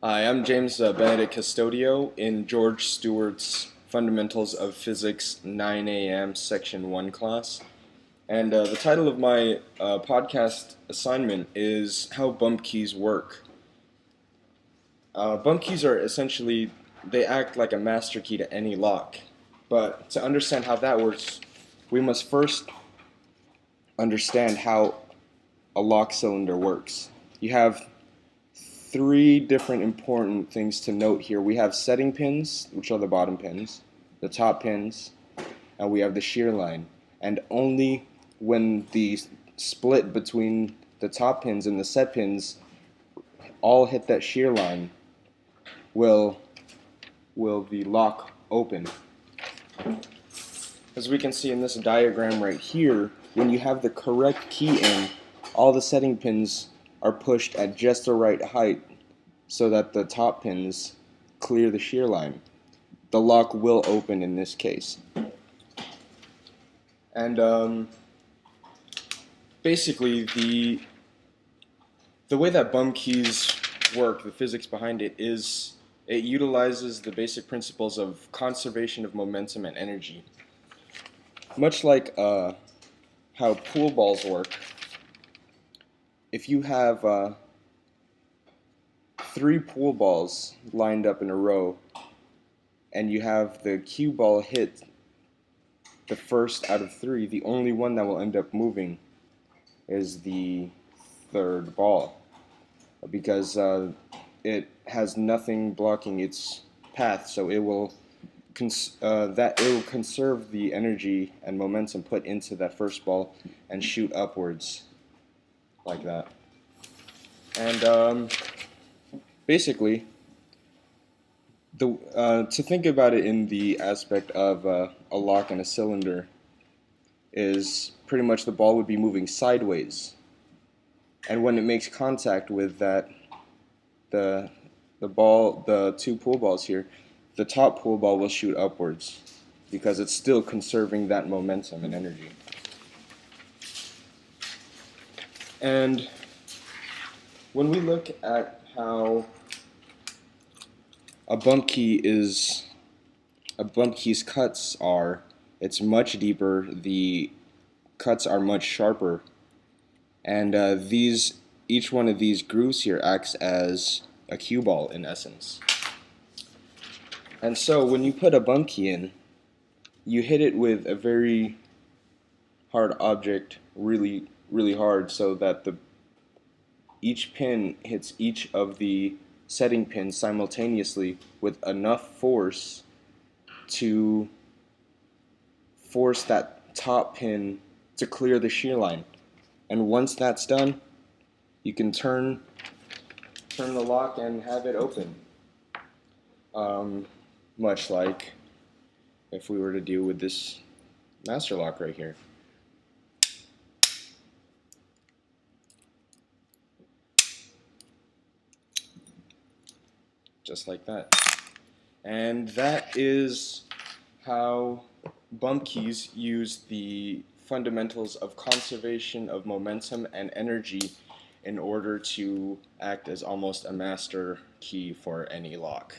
Hi, I'm James Benedict Custodio in George Stewart's Fundamentals of Physics 9 a.m. Section 1 class. And the title of my podcast assignment is How Bump Keys Work. Bump keys are essentially, they act like a master key to any lock. But to understand how that works, we must first understand how a lock cylinder works. You have three different important things to note here. We have setting pins, which are the bottom pins, the top pins, and we have the shear line. And only when the split between the top pins and the set pins all hit that shear line will the lock open. As we can see in this diagram right here, when you have the correct key in, all the setting pins are pushed at just the right height so that the top pins clear the shear line. The lock will open in this case. And basically the way that bump keys work, the physics behind it, is it utilizes the basic principles of conservation of momentum and energy. Much like how pool balls work, if you have three pool balls lined up in a row and you have the cue ball hit the first out of three, the only one that will end up moving is the third ball, because it has nothing blocking its path, so it will conserve the energy and momentum put into that first ball and shoot upwards like that. And basically, to think about it in the aspect of a lock and a cylinder is pretty much the ball would be moving sideways, and when it makes contact with that, the two pool balls here, the top pool ball will shoot upwards because it's still conserving that momentum and energy. And when we look at how a bump key's cuts are, it's much deeper, the cuts are much sharper, and each one of these grooves here acts as a cue ball in essence. And so when you put a bump key in, you hit it with a very hard object really, really hard, so that each pin hits each of the setting pins simultaneously with enough force to force that top pin to clear the shear line. And once that's done, you can turn the lock and have it open. Much like if we were to do with this master lock right here. Just like that. And that is how bump keys use the fundamentals of conservation of momentum and energy in order to act as almost a master key for any lock.